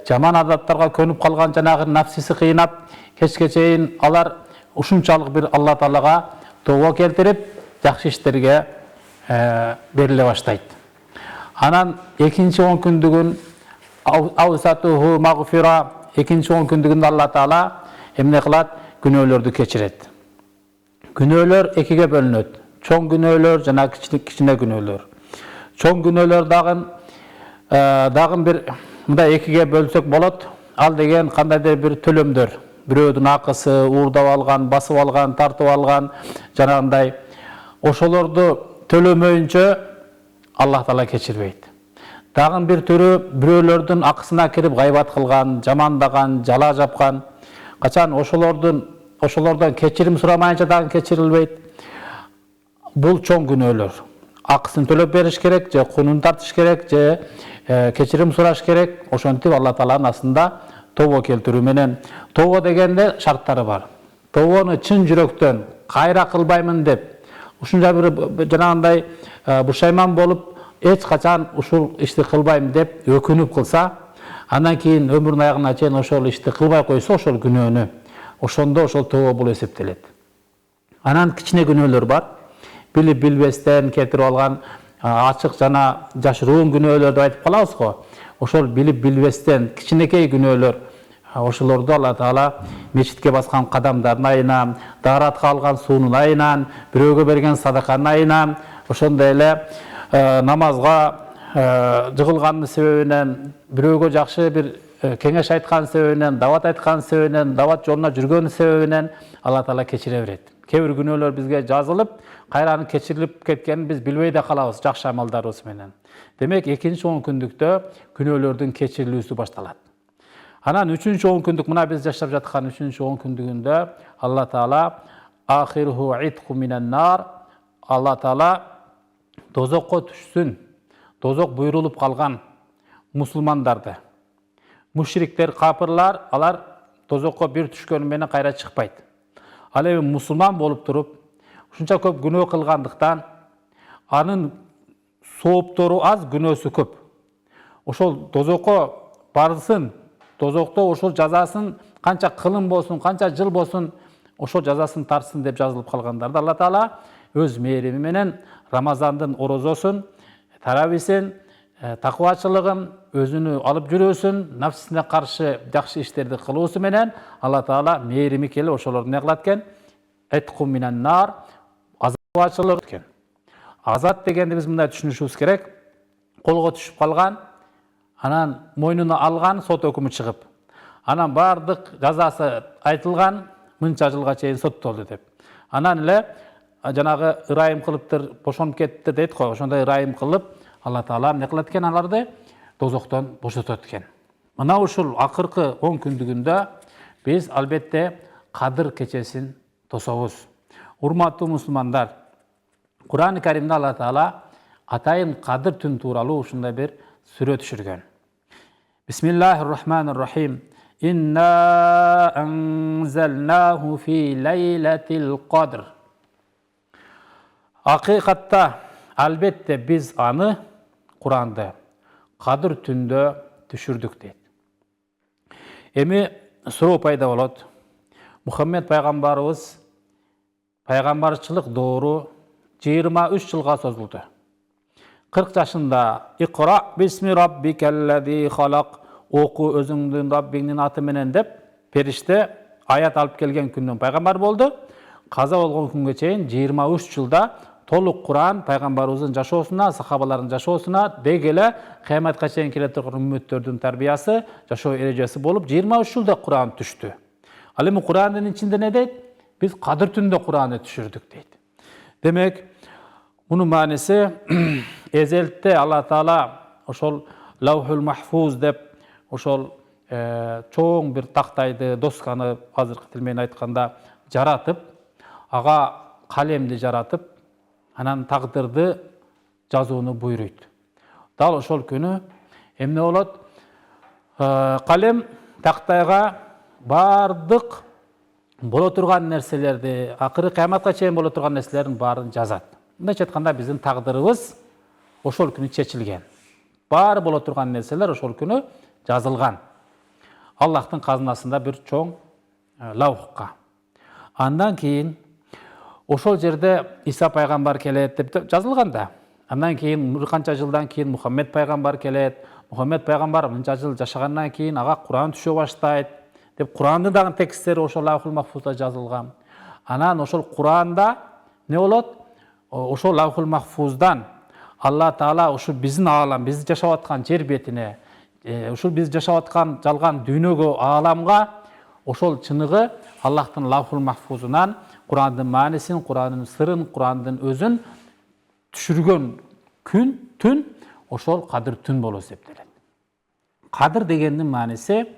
жаман адаттарга көнүп калган жанагы нафсиси кыйнап, кечке чейин алар ушунчалык бир Алла Таалага тооба келтирип, жакшы иштерге бериле баштайт. Анан экинчи 10 күндүгүн аусатуху магфира, экинчи 10 күндүгүндө Алла Таала эмне кылат? Күнөөлөрдү кечирет. Күнөөлөр экиге бөлүнөт. Чоң күнөөлөр жана кичине күнөөлөр. Чоң күнөөлөр дагы бир мындай экиге бөлсөк болот. Ал деген кандайдыр бир төлөмдөр. Бирөөдүн акысы, уурдап алган, басып алган, тартып алган, жанагындай ошолорду төлөмөйүнчө Аллах Таала кечирбейт. Дагы бир түрү бирөөлөрдүн акысына кирип гайбат кылган, жамандаган, жала жапкан, качан ошолордон кечирим сурамайынча дагы кечирилбейт. Бул чоң күнөөлөр. Акысын төлөп бериш керек, же кунун тартыш керек, же кечирим сураш керек. Ошентип Алла Тааланын астында тооба келтирүү менен. Тооба дегенде шарттары бар. Тообону чын жүрөктөн кайра кылбаймын деп, ушунча бир жанагындай бушайман болуп, эч качан ушул ишти кылбайм деп өкүнүп кылса, андан кийин өмүрүнүн аягына чейин ошол ишти кылбай койсо, ошол күнөөнү, ошондо ошол тооба болуп эсептелет. Анан кичине күнөөлөр бар. Билип билбестен кетирип алган ачык жана жашыруун күнөөлөрдү айтып калабыз го. Ошол билип билбестен кичинекей күнөөлөр, ошолорду Алла Таала мечитке баскан кадамдардын айынан, дааратка алган суунун айынан, бирөөгө берген садаканын айынан, ошондой эле намазга жыгылгандын себебинен, бирөөгө жакшы бир кеңеш айткан себебинен, дават айткан себебинен, дават жолуна жүргөн себебинен Алла Таала кечире берет. Кээ бир күнөөлөр бизге жазылып, кайра кечирилип кеткенин биз билбей да калабыз жакшы амалдарыбыз менен. Демек, экинчи 10 күндүктө күнөөлөрдүн кечирилүүсү башталат. Анан 3-чү 10 күндүк, мына биз жашап жаткан 3-чү 10 күндүгүндө Алла Таала ахируху итху минан нар, Алла Таала тозокко түшсүн, тозок буйрулуп калган мусулмандарды, мушриктер, капырлар, алар тозокко бир түшкөнү менен кайра чыкпайт. Ал эми мусулман болуп туруп, ушунча көп күнөө кылгандыктан, анын сооптору аз, күнөөсү көп. Ошол тозокко барсын, тозокто ошол жазасын канча кылым болсун, канча жыл болсун, ошол жазасын тартсын деп жазылып калгандарды Алла Таала өз мээрими менен Рамазандын орозосун, тарависин, такыбачылыгын, өзүнү алып жүрүүсүн, нафсисине каршы жакшы иштерди кылуусу менен Алла Таала мээрими келип ошолорду не кылат экен? Этку минан нар, азатчылык экен. Азат дегенди биз мындай түшүнүшүбүз керек. Колго түшүп калган, анан мойнуна алган, сот өкүмү чыгып, анан бардык жазасы айтылган, мынча жылга чейин соттолду деп. Анан эле жанагы ырайым кылыптыр, бошонуп кеттиптир дейт го, ошондой ырайым кылып Алла Таала не кылат экен аларды? Тозоктон бошотот экен. Мына ушул акыркы 10 күндүгүндө биз албетте Кадыр кечесин тособуз. Урматтуу мусулмандар, Кур'ан-ы Каримде Алла Таала атайын Кадыр түн тууралуу ушундай бир сүрө түшүргөн. Бисмиллахир-рахманир-рахим. Инна анзалнаху фи лейлатил кадр. Акыйкатта албетте биз аны, Куранды, Кадыр түндө түшүрдүк дейт. Эми суроо пайда болот. Мухаммед пайгамбарыбыз пайгамбарчылык доору 23 жылга созулду. 40 жашында Икра бисми раббикаллази халак, оку өзүңдүн Раббиңдин аты менен деп периште аят алып келген күндөн пайгамбар болду. Каза болгон күнгө чейин 23 жылда толук Куран пайгамбарыбыздын жашоосуна, сахабалардын жашоосуна, деги эле кыяматка чейин келе турган үммөттөрдүн тарбиясы, жашоо эрежеси болуп 23 жылда Куран түштү. Ал эми Курандын ичинде не дейт? Биз Кадыр түндө Куранды түшүрдүк дейт. Демек, мунун мааниси эзелте Алла Таала ошол Лаухул Махфуз деп ошол чоң бир тактайды, досканы азыркы тил менен айтканда жаратып, ага калемди жаратып, анан тагдырды жазууну буйруйт. Дал ошол күнү эмне болот? Калем тактайга бардык боло турган нерселерди, акыры кыяматка чейин боло турган нерселердин баарын жазат. Мындайча айтканда биздин тагдырыбыз ошол күнү чечилген. Баары боло турган нерселер ошол күнү жазылган. Аллахтың қазынасында бір чоң лаухқа. Андан кейін ошол жерде Иса пайғамбар келет деп жазылганда. Андан кейін бір қанша жылдан кейін Мұхаммед пайғамбар келет. Мұхаммед пайғамбар мынча жыл жашагандан кейін ага Куран түшө баштайт деп Курандын дагы тексттери ошол Лаухул Махфузда жазылган. Анан ошол Куранда не болот? Ошол Лаухул Махфуздан Алла Таала ушу биздин аалам, биз жашап аткан жер бетине, ушул биз жашап аткан жалган дүйнөгө, ааламга ошол чыныгы Аллахтын Лаухул Махфузунан Курандын маанисин, Курандын сырын, Курандын өзүн түшүргөн күн, түн ошол Кадыр түн болуп эсептелет. Кадыр дегендин мааниси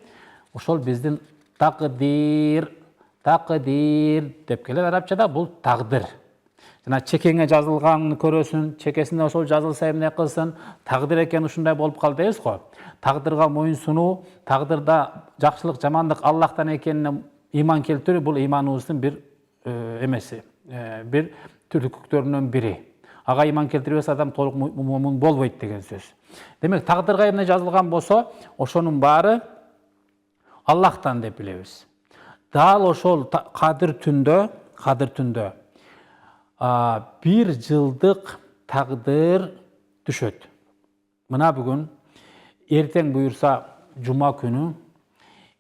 ошол биздин такдир деп келет арабчада, бул тагдыр. Жана чекеңе жазылганын көрөсүн, чекесине ошол жазылса эмне кылсын, тагдыр экен ушундай болуп калды дейбиз го. Тагдырга моюн сунуу, тагдырда жакшылык, жамандык Аллахтан экенине иман келтирүү бул иманыбыздын бир эмеси, бир түркүктөрүнөн бири. Ага иман келтирбес адам толук мумин болбойт деген сөз. Демек тагдырга эмне жазылган болсо, ошонун баары Аллахтан деп билебиз. Дал ошол Кадыр түндө бир жылдык тагдыр түшөт. Мына бүгүн эртең буюрса жума күнү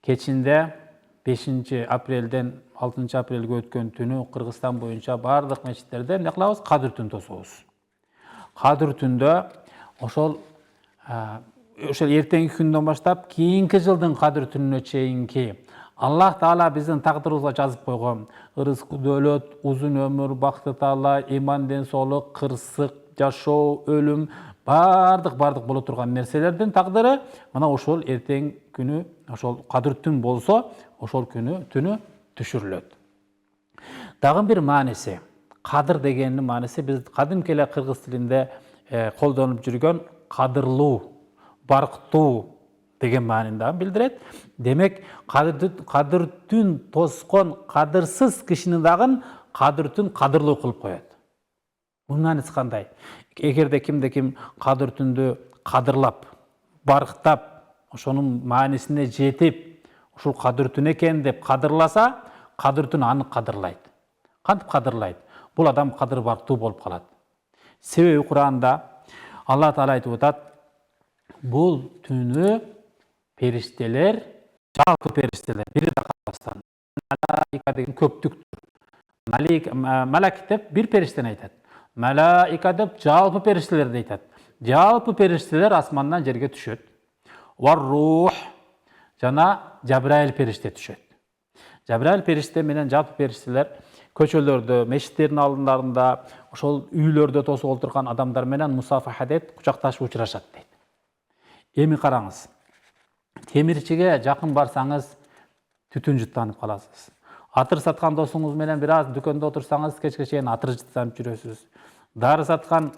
кечинде 5 апрелден 6 апрелге өткөн түнү Кыргызстан боюнча бардык мечиттерде эмне кылабыз? Кадыр түн тособуз. Кадыр түндө ошол эртеңки күндөн баштап кийинки жылдын Кадыр түнүнө чейинки Аллах Таала биздин тагдырыбызга жазып койгон ырызык, дөөлөт, узун өмүр, бакты таала, иман, ден соолук, кырсык, жашоо, өлүм, бардык боло турган нерселердин тагдыры мына ошол эртең күнү ошол Кадыр түн болсо, ошол күнү түнү түшүрүлөт. Дагы бир мааниси, кадыр дегендин мааниси биз кадимки эле кыргыз тилинде колдонуп жүргөн кадырлуу, барктуу деген маанини дагы билдирет. Демек, кадыр түн тоскон кадырсыз кишини дагы Кадыр түн кадырлуу кылып коет. Бунун мааниси кандай? Эгерде кимде ким Кадыр түндү кадырлап, барктап, ошонун маанисине жетип, ушул Кадыр түн экен деп кадырласа, Кадыр түн аны кадырлайт. Кантип кадырлайт? Бул адам кадыр барктуу болуп калат. Себеби Куранда Алла Таала айтып атат, бул түнү периштелер, жалпы периштелер, бири да калбастан. Малаика деген көптүктүр. Малак деп бир периштени айтат. Малаика деп жалпы периштелерди айтат. Жалпы периштелер асмандан жерге түшөт. Вар-рух жана Жабраил периште түшөт. Жабраил периште менен жалпы периштелер көчөлөрдө, мешиттердин алдындарында, ошол үйлөрдө тосуп отурган адамдар менен мусафаха дейт, кучакташып учурашат дейт. Эми караңыз. Темирчиге жакын барсаңыз түтүн жыттанып каласыз. Атыр саткан досуңуз менен бир аз дүкөндө отурсаңыз, кечке чейин атыр жыттанып жүрөсүз. Дары саткан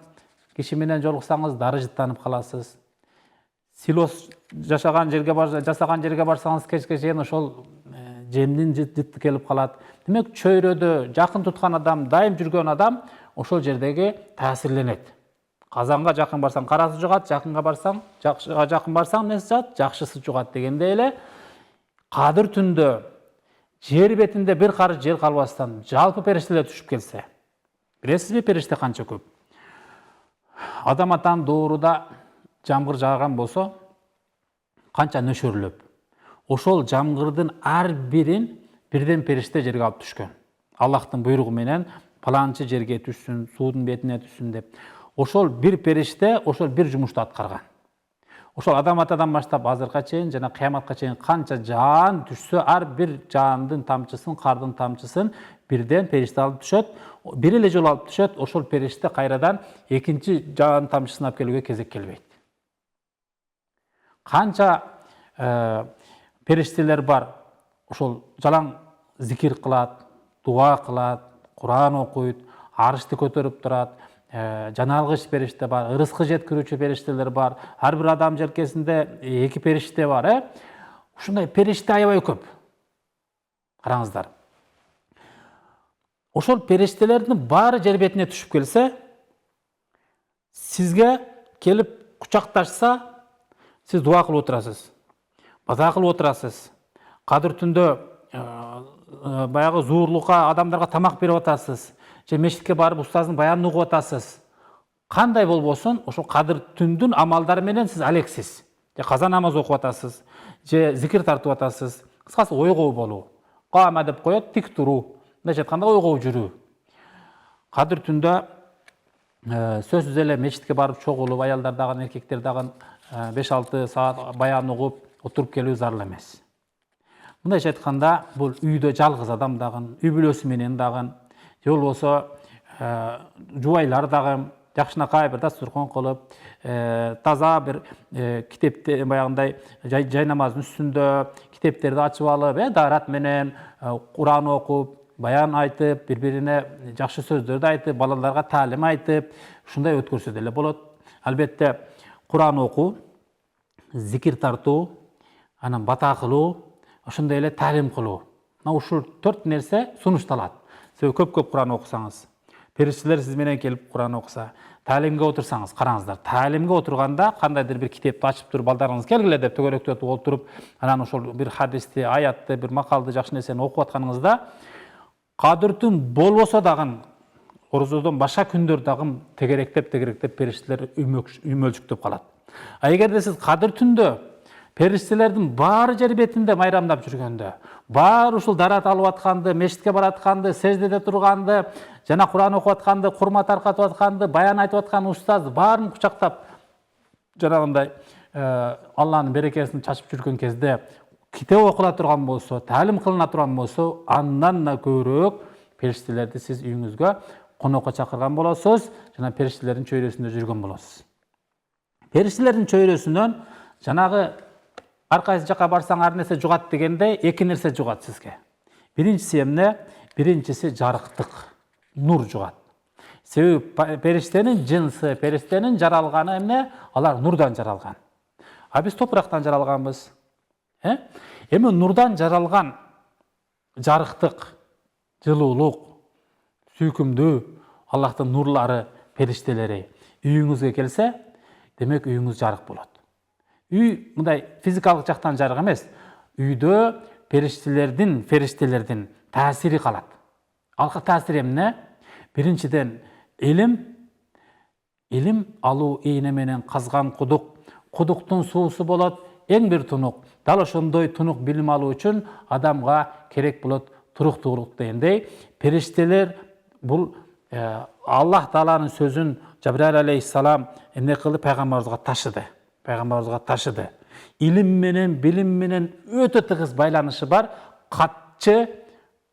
киши менен жолуксаңыз, дары жыттанып каласыз. Силос жасаган жерге барсаңыз, кечке чейин ошол жемдин жыты келип калат. Демек, чөйрөдө жакын туткан адам, дайым жүргөн адам ошол жердеги таасирленет. Казанга жакын барсаң карасы жугат, жакын барсаң эмнеси жугат, жакшысы жугат дегендей эле Кадыр түндө жер бетинде бир карыш жер калбастан жалпы периштелер түшүп келсе, билесизби периште канча көп? Адам атан дооруда жамгыр жааган болсо, канча нөшөрлөп. Ошол жамгырдын ар бирин бирден периште жерге алып түшкөн. Аллахтын буйругу менен паланчы жерге түшсүн, суудун бетине түшсүн деп. Ошол бир периште, ошол бир жумушту аткарган. Ошол адам атадан баштап азыркыга чейин жана кыяматка чейин канча жаан түшсө, ар бир жаандын тамчысын, кардын тамчысын бирден периште алып түшөт. Бир эле жолу алып түшөт, ошол периште кайрадан экинчи жаан тамчысын алып келүүгө кезек келбейт. Канча периштелер бар, ошол жалаң зикир кылат, дуа кылат, Куран окуйт, арышты көтөрүп турат, жаналгыч периште бар, ырыскы жеткирүүчү периштелер бар, ар бир адам желкесинде 2 периште бар, Ушундай периште аябай көп. Караңыздар. Ошол периштелердин баары жер бетине түшүп келсе, сизге келип кучакташса, сиз дуа кылып отурасыз. Бата кылып отурасыз. кадыр түндө баягы зуурлукка адамдарга тамак берип атасыз же мечитке барып устаздын баянын угуп атасыз. Кандай болбосун ошол кадыр түндүн амалдары менен сиз алексиз. Же каза намаз окуп атасыз, же зикир тартып атасыз. Кыскасы ойгоо болуу. Кама деп коет, тик туруу. Мындайча айтканда ойгоо жүрүү. Кадыр түндө сөзсүз эле мечитке барып чогулуп, аялдар дагы, эркектер дагы 5-6 саат баян угуп отуруп келүү зарыл эмес. Мындайча айтканда, бул үйдө жалгыз адам дагы, үй бүлөсү менен дагы, же болбосо жубайлар дагы жакшынакай бир дастуркан кылып, таза бир китепти баягындай жай намаздын үстүндө китептерди ачып алып, даарат менен Куран окуп, баян айтып, бири-бирине жакшы сөздөрдү айтып, балаларга таалим айтып, ушундай өткөрсө деле болот. Албетте, Куран окуу, зикир тартуу, анан бата кылуу, ошондой эле таалим кылуу. Ушул 4 нерсе сунушталат. Себеби көп Куран окусаңыз, периштелер сиз менен келип Куран окуса, таалимге отурсаңыз, караңыздар. Таалимге отурганда кандайдыр бир китепти ачып туруп, балдарыңыз келгиле деп төгөрөктөтүп отуруп, анан ошол бир хадисти, аятты, бир макалды, жакшы нерсени окуп атканыңызда, кадыр түн болбосо дагы, орозодон башка күндөр дагы тегеректеп периштелер үймөлчүктөп калат. А эгерде сиз кадыр түндө периштелердин баары жер бетинде майрамдап жүргөндө, баары ушул дарат алып атканды, мечитке баратканды, сеждеде турганды, жана Куран окуп атканды, курма таркатып атканды, баян айтып аткан устаз баарын кучактап жанагындай Алланын берекесин чачып жүргөн кезде китеп окула турган болсо, таалим кылына турган болсо, андан да көбүрөөк периштелерди сиз үйүңүзгө конокко чакырган болосуз, жана периштелердин чөйрөсүндө жүргөн болосуз. Периштелердин чөйрөсүнөн жанагы ар кайсы жака барсаң ар нерсе жугат дегенде 2 нерсе жугат сизге. Биринчиси эмне? Биринчиси жарыктык, нур жугат. Себеби периштенин жынсы, периштенин жаралганы эмне? Алар нурдан жаралган. А биз топурактан жаралганбыз. Эми нурдан жаралган жарыктык, жылуулук, сүйкүмдүү Аллахтын нурлары, периштелери үйүңүзгө келсе, демек үйүңүз жарык болот. Үй мындай физикалык жактан жарык эмес. Үйдө периштелердин таасири калат. Алка таасири эмне? Биринчиден илим алуу ийне менен казган кудук, кудуктун суусу болот, эң бир тунук. Дал ошондой тунук билим алуу үчүн адамга керек болот туруктуулук дегендей. Периштелер бул Аллах Тааланын сөзүн Жабраил алейхиссалам эмне кылды? Пайгамбарыбызга ташыды. Илим менен, билим менен өтө тыгыз байланышы бар. Катчы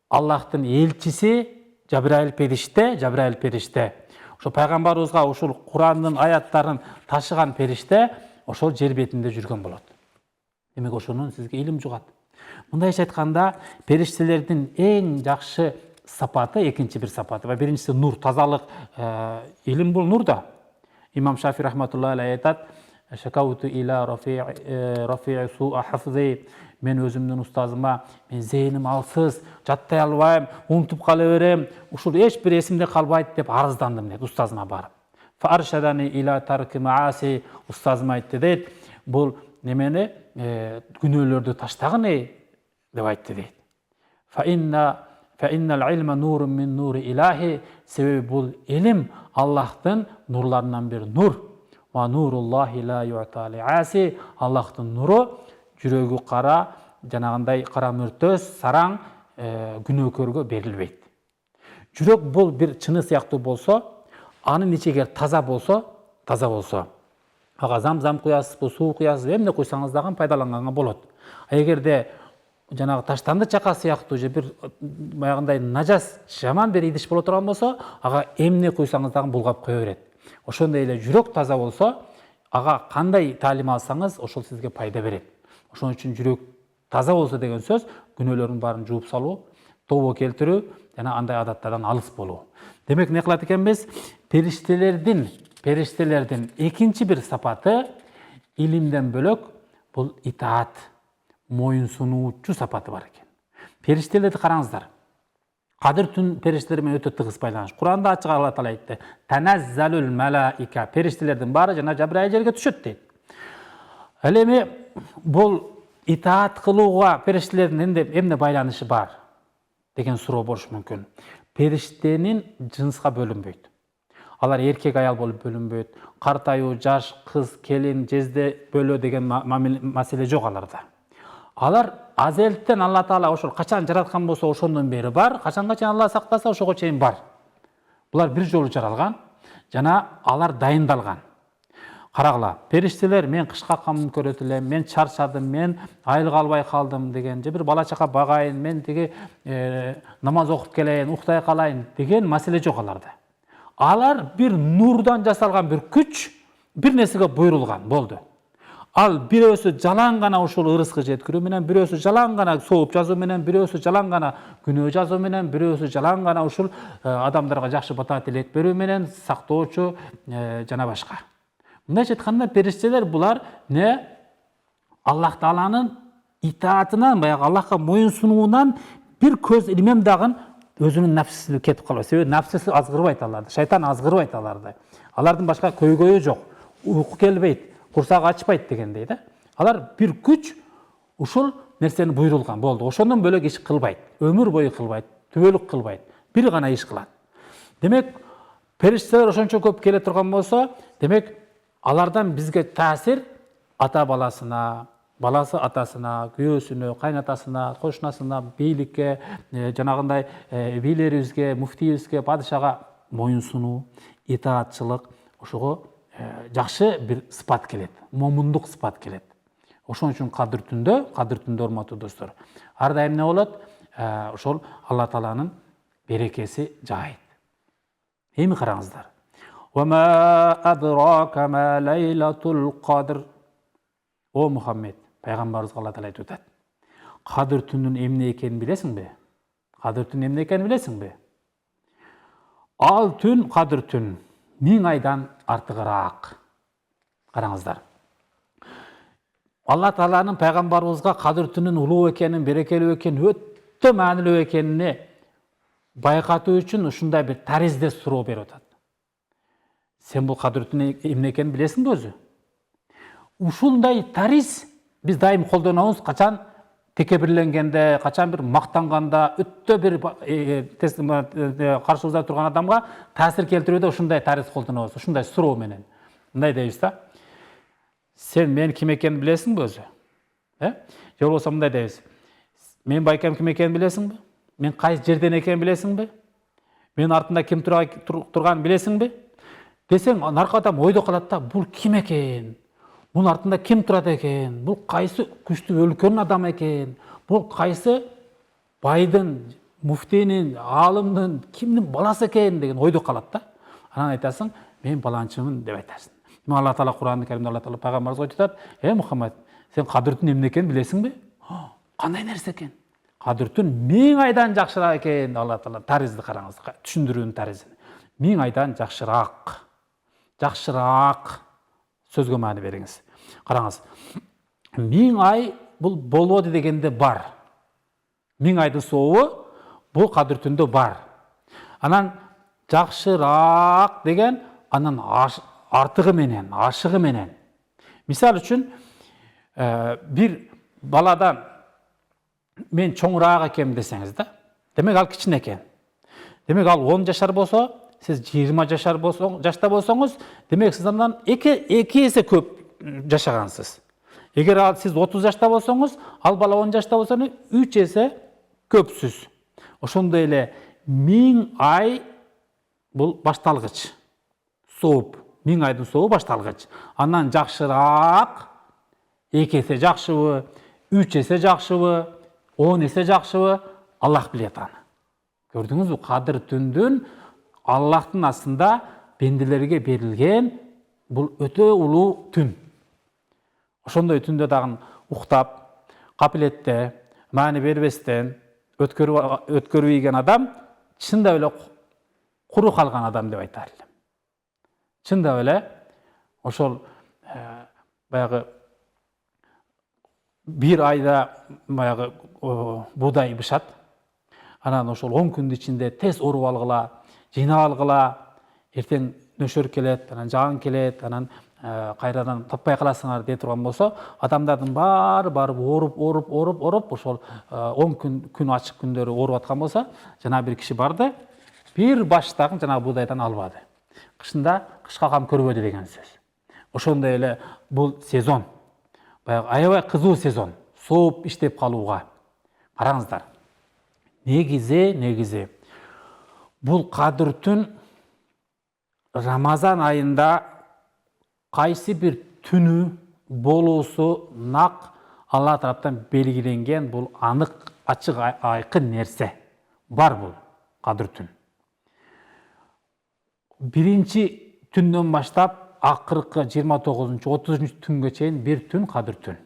Аллахтын элчиси Жабраил периште. Ошо пайгамбарыбызга ушул Курандын аяттарын ташыган периште ошол жер бетинде жүргөн болот. Демек ошонун сизге илим жугат. Мындайча айтканда, периштелердин эң жакшы сапаты, экинчи бир сапаты. Биринчиси нур, тазалык. Илим бул нур да. Имам Шафи рахматуллахи алейхи айтат: "Шакауту иля рафи'i су'a хафзи." Мен өзүмдүн устазыма, мен зейним алсыз, жаттай албайм, унутуп кала берем, ушул эч бир эсимде калбайт деп арыздандым дейт устазыма барып. Фа аршадани иля тарки мааси, устазым айтты дейт, бул немени күнөөлөрдү таштагын деп айтты дейт. Fa innal ilma nurun min nuri ilahi, себеби бул илим Аллахтын нурларынан бир нур. Ва нуруllahi la yu'ta li'asi, Аллахтын нуру жүрөгү кара, жанагындай кара мөртөс, сараң күнөөкөргө берилбейт. Жүрөк бул бир чыны сыяктуу болсо, анын ичи эгер таза болсо, ага замзам куясыз, суу куясыз, эмне куйсаңыз дагы пайдаланганга болот. А эгерде жанагы таштанды чака сыяктуу же бир баягындай нажас, жаман бир идиш боло турган болсо, ага эмне куйсаңыз дагы булгап кое берет. Ошондой эле жүрөк таза болсо, ага кандай таалим алсаңыз, ошол сизге пайда берет. Ошон үчүн жүрөк таза болсо деген сөз, күнөөлөрдүн баарын жууп салуу, тобо келтирүү жана андай адаттардан алыс болуу. Демек эмне кылат экенбиз? Периштелердин экинчи бир сапаты илимден бөлөк бул итаат, моюн сунуучу сапаты бар экен. Периштелерди караңыздар. Кадыр түн периштелер менен өтө тыгыз байланыш. Куранда ачык Алла Таала айтты: "Танаzzalul malaika", периштелердин баары жана Жабраил жерге түшөт дейт. Ал эми бул итаат кылууга периштелердин эмне байланышы бар деген суроо болушу мүмкүн. Периштенин жынска бөлүнбөйт. Алар эркек аял болуп бөлүнбөйт. Картайуу, жаш, кыз, келин, жезде бөлөө деген маселе жок аларда. Алар азелден Алла Таала ошол качан жараткан болсо ошондон бери бар, качанга чейин Алла сактаса ошого чейин бар. Булар бир жолу жаралган жана алар дайындалган. Карагыла, периштелер мен кыш какканымды көрөт элем, мен чарчадым, мен айыл калбай калдым деген, же бир бала чака багайын, мен тиги намаз окуп келейин, уктай калайын деген маселе жок аларда. Алар бир нурдан жасалган бир күч, бир нерсеге буйрулган болду. Ал бирөөсү жалаң гана ушул ырыскы жеткирүү менен, бирөөсү жалаң гана сооп жазуу менен, бирөөсү жалаң гана күнөө жазуу менен, бирөөсү жалаң гана ушул адамдарга жакшы бата тилек берүү менен сактоочу жана башка. Мындайча айтканда периштелер булар не Аллах Тааланын итаатынан, баягы Аллахка моюн сунуунан бир көз илмем дагы өзүнүн нафсисине кетип калбайт. Себеби нафсиси азгырбайт аларды, шайтан азгырбайт аларды. Алардын башка көйгөйү жок, уйку келбейт, курсак ачпайт дегендей да. Алар бир күч ушул нерсени буйрулган болду. Ошондон бөлөк иш кылбайт, өмүр бою кылбайт, түбөлүк кылбайт, бир гана иш кылат. Демек, периштелер ошончо көп келе турган болсо, демек алардан бизге таасир ата баласына, баласы атасына, күйөөсүнө, кайнатасына, кошунасына, бийликке, жанагындай бийлерибизге, муфтийибизге, падышага моюн сунуу, итаатчылык, ошого жакшы бир сыпат келет, момундук сыпат келет. Ошон үчүн кадыр түндө урматтуу достор, ар дайым эмне болот? Ошол Алла Тааланын берекеси жаайт. Эми караңыздар. وَمَا أَدْرَاكَ مَا لَيْلَةُ الْقَدْرِ. О Мухаммед, пайгамбарыбызга Алла Таала айтып атат. Кадыр түнүнүн эмне экенин билесиңби? Кадыр түн эмне экенин билесиңби? Ал түн, кадыр түн 1000 айдан артыгыраак. Караңыздар. Алла Тааланын пайгамбарыбызга кадыр түнүнүн улуу экенин, берекелүү экенин, өтө маанилүү экенин байкатуу үчүн ушундай бир таризде суроо берип атат. Сен бул кадыр түнүн эмне экенин билесиңби өзү? Ушундай тариз биз дайым колдонобуз, качан текебирленгенде, качан бир мактанганда, өтө бир каршыбызда турган адамга таасир келтирүүдө ушундай тариз колдонобуз, ушундай суроо менен. Мындай дейбиз да. Сен мен ким экенин билесиңби өзү? Же болбосо мындай дейбиз. Мен байкем ким экенин билесиңби? Мен кайсы жерден экенин билесиңби? Мен артында ким турганын билесиңби? Десең, наркы адам ойдо калат да, бул ким экен? Бул артында ким турат экен? Бул кайсы күчтүү өлкөнүн адамы экен? Бул кайсы байдын, муфтийнин, аалымдын, кимдин баласы экен деген ойдо калат да. Анан айтасың, мен баланчымын деп айтасың. Алла Таала Кур'ан-ы Каримде Алла Таала пайгамбарыбызга айтат, Мухаммед, сен кадыр түн эмне экенин билесиңби? Кандай нерсе экен? Кадыр түн 1000 айдан жакшыраак экен. Алла Таала таризди караңыз, түшүндүрүүнүн таризин. 1000 айдан жакшыраак. Жакшыраак сөзгө маани бериңиз. Караңыз. 1000 ай бул болбоду дегенде бар. 1000 айдын сообу бул кадыр түндө бар. Анан жакшыраак деген анан артыгы менен, ашыгы менен. Мисал үчүн, бир баладан мен чоңураак экенмин десеңиз да, демек ал кичине экен. Демек ал 10 жашар болсо, сиз 20 жашар жашта болсоңуз, демек сиз андан 2 эсе көп жашагансыз. Эгер сиз 30 жашта болсоңуз, ал бала 10 жашта болсо 3 эсе көпсүз. Ошондой эле 1000 ай бул башталгыч. Сооп, 1000 айдын сообу башталгыч. Андан жакшыраак 2 эсе жакшыбы, 3 эсе жакшыбы, 10 эсе жакшыбы, Аллах билет аны. Көрдүңүзбү? Кадыр түндүн Аллахтын астында бенделерге берилген бул өтө улуу түн. Ошондой түндө дагы уктап, капилетте, маани бербестен өткөрүп ийген адам чындап эле куру калган адам деп айтар элем. Чындап эле ошол баягы бир айда баягы буудай бышат. Анан ошол 10 күндүн ичинде тез оруп алгыла, жыйнап алгыла, эртең нөшөр келет, анан жагын келет, анан кайрадан таппай каласыңар дей турган болсо, адамдардын баары барып ооруп ошол 10 күн ачык күндөрү ооруп аткан болсо, жана бир киши барды, бир баштагын жанагы буудайдан албады. Кышында кышка кам көрбөдү деген сөз. Ошондой эле бул сезон, баягы аябай кызуу сезон, сооп иштеп калууга. Караңыздар. Негизи бул Кадыр түн Рамазан айында кайсы бир түнү болуусу нак Алла тараптан белгиленген, бул анык, ачык, айкын нерсе. Бар бул Кадыр түн. Биринчи түндөн баштап акыркы 29-30 түнгө чейин бир түн Кадыр түн.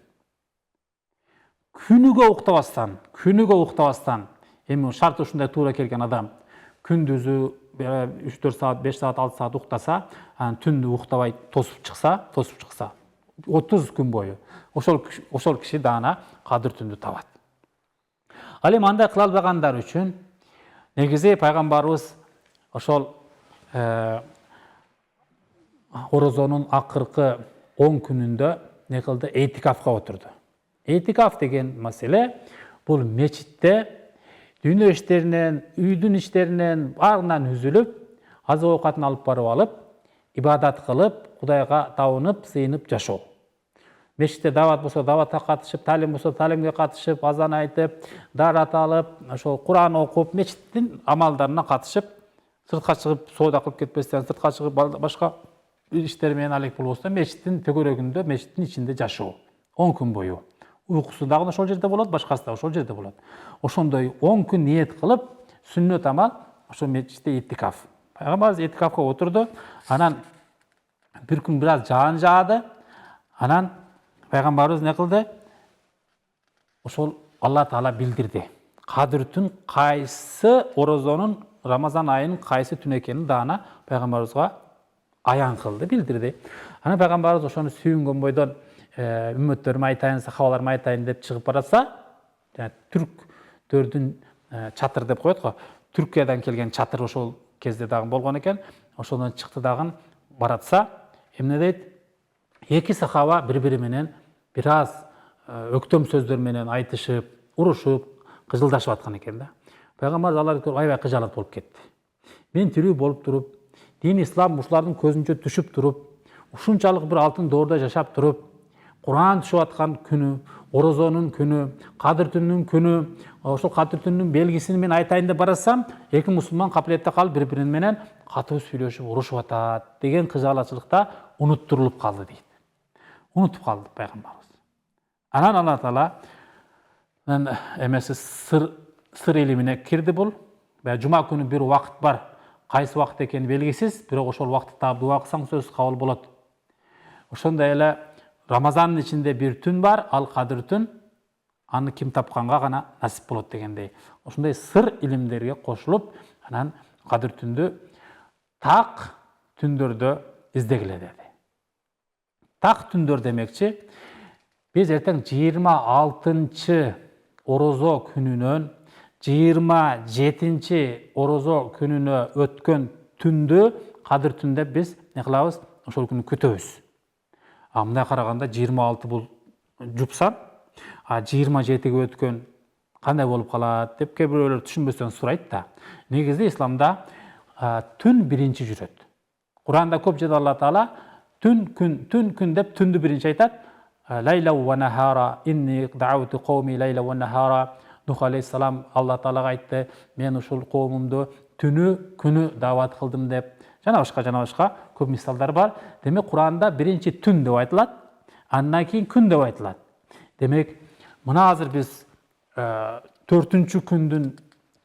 Күнүгө уктабастан, эми шарты ушундай туура келген адам күндүзү 3-4 саат, 5 саат, 6 саат уктаса, түндү уктабай тосуп чыкса, 30 күн бою ошол киши даана Кадыр түндү табат. Ал эми андай кыла албагандар үчүн негизи пайгамбарыбыз ошол орозонун акыркы 10 күнүндө не кылды? Эйтикафка отурду. Эйтикаф деген маселе бул мечитте дүйнө иштеринен, үйдүн иштеринен баарынан үзүлүп, азык оокатын алып барып алып, ибадат кылып, Кудайга табынып, сыйынып жашоо. Мечитте дават болсо даватка катышып, талим болсо талимге катышып, азан айтып, дарат алып, ошол Куран окуп, мечиттин амалдарына катышып, сыртка чыгып соода кылып кетпестен, сыртка чыгып башка иштер менен алек болбостон, мечиттин төгөрөгүндө, мечиттин ичинде жашоо 10 күн бою. Уйкусу дагы ошол жерде болот, башкасы да ошол жерде болот. Ошондой 10 күн ниет кылып, сүннөт амал ошол мечитте иттикаф. Пайгамбарыбыз иттикафка отурду. Анан бир күн бир аз жаан жаады. Анан пайгамбарыбыз не кылды? Ошол Алла Таала билдирди. Кадыр түн кайсы орозонун, Рамазан айынын кайсы түн экенин даана пайгамбарыбызга аян кылды, билдирди. Анан пайгамбарыбыз ошону сүйүнгөн бойдон үммөттөрүмө айтайын, сахабаларыма айтайын деп чыгып баратса, түрктөрдүн чатыр деп коет го, Түркиядан келген чатыр ошол кезде дагы болгон экен, ошондон чыкты дагы баратса, эмне дейт? Эки сахаба бири-бири менен бир аз өктөм сөздөр менен айтышып, урушуп, кыжылдашып аткан экен да. Пайгамбар аларды көрүп аябай кыжалат болуп кетти. Мен тирүү болуп туруп, дин ислам ушулардын көзүнчө түшүп туруп, ушунчалык бир алтын доордо жашап туруп, Куран түшүп аткан күнү, орозонун күнү, Кадыр түнүнүн күнү, ошол Кадыр түнүнүн белгисин мен айтайын деп барасам, эки мусулман капилетте калып бири-бирин менен катуу сүйлөшүп, урушуп атат деген кыжалатчылыкта унуттурулуп калды дейт. Унутуп калды пайгамбарыбыз. Анан Алла Таала эмеси сыр илимине кирди бул. Жума күнү бир убакыт бар. Кайсы убакыт экени белгисиз, бирок ошол убакытты таап дуа кылсаң сөзсүз кабыл болот. Ошондой эле Рамазандын ичинде бир түн бар, ал Кадыр түн, аны ким тапканга гана насип болот дегендей. Ошондой сыр илимдерге кошулуп, анан Кадыр түндү так түндөрдө издегиле деди. Так түндөр демекчи, биз эртең 26 орозо күнүнөн 27 орозо күнүнө өткөн түндү Кадыр түн деп биз не кылабыз? Ошол күнү күтөбүз. Мындай караганда 26 бул жупсан, 27ге өткөн кандай болуп калат деп кээ бирөөлөр түшүнбөстөн сурайт да. Негизи исламда түн биринчи жүрөт. Куранда көп жерде Алла Таала түн күн деп түндү биринчи айтат. Лайла ва нахара инни дауту кауми лайла ва нахара. Нух алейхиссалам Алла Таалага айтты, мен ушул коомумду түнү күнү даават кылдым деп. Жана башка көп мисалдар бар. Демек Куранда биринчи түн деп айтылат, андан кийин күн деп айтылат. Демек мына азыр биз 4-чү күндүн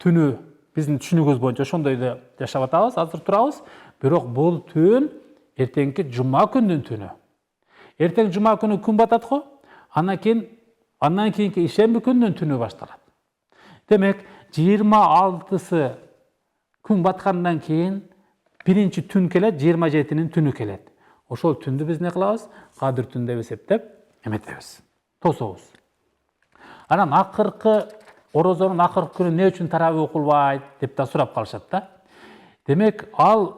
түнү биздин түшүнүгүбүз боюнча ошондойдо жашап атабыз, азыр турабыз. Бирок бул түн эртеңки жума күндүн түнү. Эртең жума күнү күн батат го, андан кийинки ишемби күндүн түнү башталат. Демек 26-сы күн баткандан кийин биринчи түн келет, 27-нин түнү келет. Ошол түндү биз не кылабыз? Кадыр түн деп эсептеп эметебиз, тособуз. Анан акыркы орозонун акыркы күнү не үчүн таравih окулбайт деп да сурап калышат да. Демек ал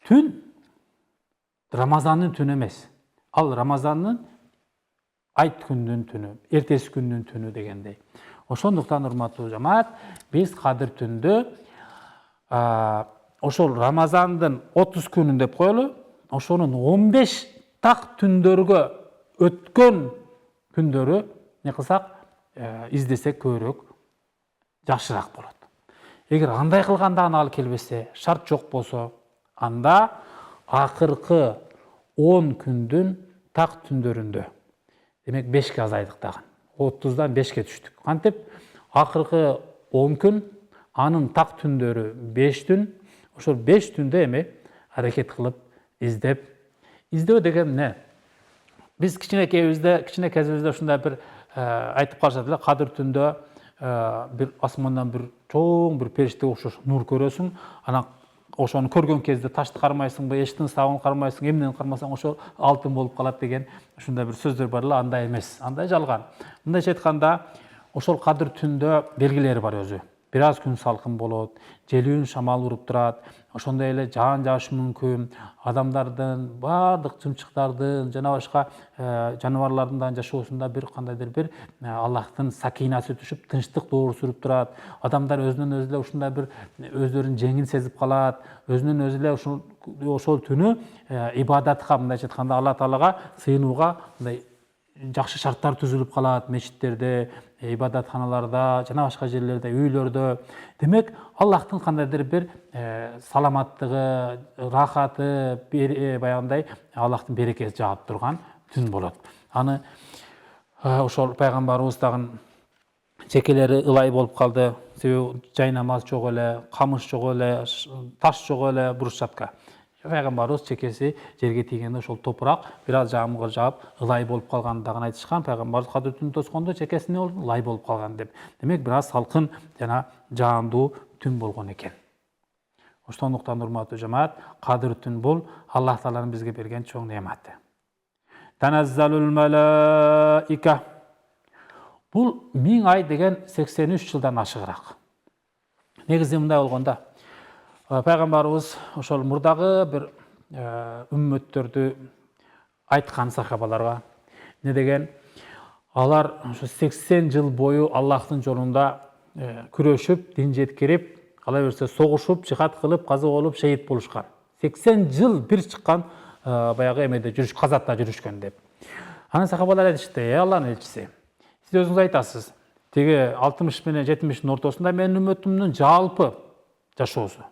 түн Рамазандын түнү эмес. Ал Рамазандын айт күндүн түнү, эртеси күндүн түнү дегендей. Ошондуктан урматтуу жамаат, биз Кадыр түндү ошол Рамазандын 30 күнүн деп коелу, ошонун 15 так түндөргө өткөн күндөрү не кылсак, издесек көбүрөөк жакшыраак болот. Эгер андай кылганда ал келбесе, шарт жок болсо, анда акыркы 10 күндүн так түндөрүндө, демек 5ке азайдык дагы. 30дан 5ке түштүк. Кантип? Акыркы 10 күн, анын так түндөрү 5 түн, ошол 5 түндө эми аракет кылып издеп. Издөө деген эмне? Биз кичинекейибизде ушундай бир айтып калышат эле, Кадыр түндө бир асмандан бир чоң бир периште окшош нур көрөсүң, анан ошону көргөн кезде ташты кармайсыңбы, эчтин сабын кармайсың, эмнени кармасаң ошо алтын болуп калат деген ушундай бир сөздөр бар эле, андай эмес, андай жалган. Мындайча айтканда, ошол Кадыр түндө белгилери бар өзү. Бир аз күн салкын болот, желүүн шамал уруп турат, ошондой эле жаан жаашы мүмкүн, адамдардын, баардык жымчыктардын, жана башка жаныбарлардын жашоосунда бир кандайдыр бир Аллахтын сакинасы түшүп, тынчтык доорусу уруп турат. Адамдар өзүнөн өзү эле ушундай бир өздөрүнүн жеңин сезип калат, өзүнөн өзү эле ошол түнү ибадатка, мындайча айтканда Алла Таалага сыйынууга мындай жакшы шарттар түзүлүп калат, мечиттерде, ибадатханаларда, жана башка жерлерде, үйлөрдө. Демек, Аллахтын кандайдыр бир саламаттыгы, рахаты, баягындай Аллахтын берекеси жаап турган түн болот. Аны ошол пайгамбарыбыз дагы чекелери ылай болуп калды. Себеби жай намаз жок эле, камыш жок эле, таш жок эле брусчатка. Пайгамбарыбыз чекеси жерге тийгенде ошол топурак бир аз жаамга жаап ылай болуп калганын дагы айтышкан. Пайгамбарыбыз Кадыр түнү тоскондо чекеси эмне болду? Ылай болуп калган деп. Демек, бир аз салкын жана жаандуу түн болгон экен. Ошондуктан урматтуу жамаат, Кадыр түн бул Аллах Тааланын бизге берген чоң неаматы. Танаzzalul malaika. Бул 1000 ай деген 83 жылдан ашыгыраак. Негизи мындай болгондо, пайгамбарыбыз ошол мурдагы бир үммөттөрдү айткан сахабаларга не деген, алар ошо 80 жыл бою Аллахтын жолунда күрөшүп, дин жеткирип, кала берсе согушуп, жихад кылып, каза болуп, шейит болушкан. 80 жыл бир чыккан баягы эмеде жүрүш, казатта жүрүшкөн деп. Анан сахабалар айтышты: Алланын элчиси, сиз өзүңүз айтасыз, теги 60 менен 70-тин ортосунда менин үммөтүмдүн жалпы жашоосу.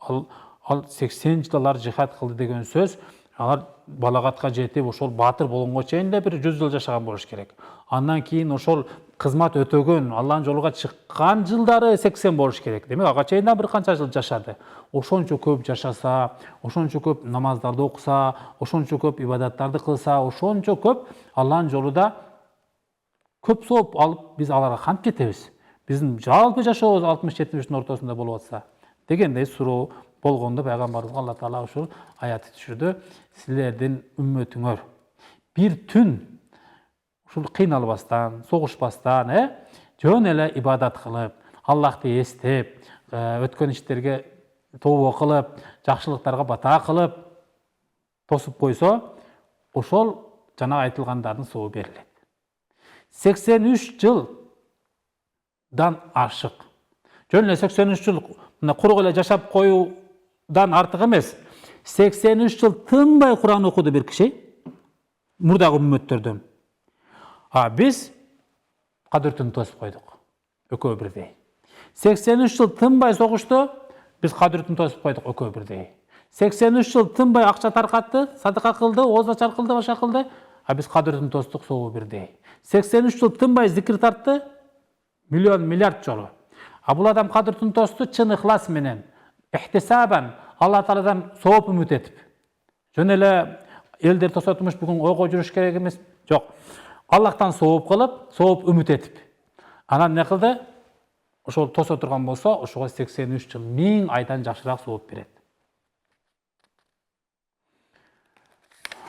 Ал 80 жыл алар жихад кылды деген сөз, алар балагатка жетип, ошол баатыр болгонго чейин да бир 100 жыл жашаган болуш керек. Андан кийин ошол кызмат өтөгөн, Алланын жолуга чыккан жылдары 80 болуш керек. Демек, ага чейин да бир канча жыл жашады. Ошончо көп жашаса, ошончо көп намаздарды окуса, ошончо көп ибадаттарды кылса, ошончо көп Алланын жолуда көп сооп алып, биз аларга кантип жетебиз? Биздин жалпы жашообуз 60-70-тин ортосунда болуп атса дегендей суроо болгондо, пайгамбарыбызга Алла Таала ушул аятты түшүрдү: силердин үммөтүңөр бир түн ушул кыйналбастан, согушпастан, жөн эле ибадат кылып, Аллахты эстеп, өткөн иштерге тобо кылып, жакшылыктарга бата кылып тосуп койсо, ошол жана айтылгандардын сообу берилет. 83 жылдан ашык. Жөн эле 83 жыл курук эле жашап коюудан артык эмес. 83 жыл тынбай Куран окуду бир киши, мурдагы үммөттөрдөн. Биз Кадыр түнү тосуп койдук. Экөө бирдей. 83 жыл тынбай согушту, биз Кадыр түнү тосуп койдук. Экөө бирдей. 83 жыл тынбай акча таркатты, садыка кылды, оозачар кылды, башка кылды. Биз Кадыр түнү тостук, сообу бирдей. 83 жыл тынбай зикир тартты, миллион, миллиард жолу. Бул адам Кадыр түнү тосту чын ыхлас менен, ихтисабан, Алла Тааладан сооп үмүт этип. Жөн эле элдер тосотмуш, бүгүн ойго жүрүш керек эмес. Жок. Аллахтан сооп кылып, сооп үмүт этип. Анан не кылды? Ошол тосо турган болсо, ошого 83 жыл 1000 айдан жакшыраак сооп берет.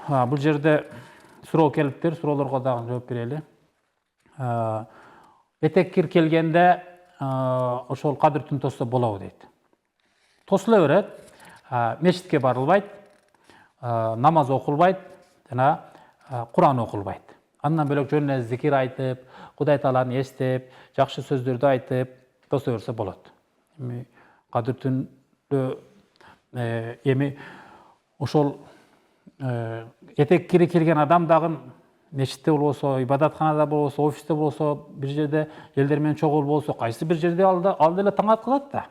Бул жерде суроо келиптир, суроолорго дагы жооп берели. Этеккир келгенде ошол Кадыр түнү тосса болобу дейт. Тосула берет, мечитке барылбайт. намаз окулбайт жана Куран окулбайт. Андан бөлөк жөнүнө зикир айтып, Кудай Тааланы эстеп, жакшы сөздөрдү айтып тоса берсе болот. Эми кадыр түндө эми ошол этек кири келген адам дагы мечитте болбосо, ибадатканада болбосо, офисте болбосо, бир жерде элдер менен чогуу болсо, кайсы бир жерде ал деле таң аткызат да.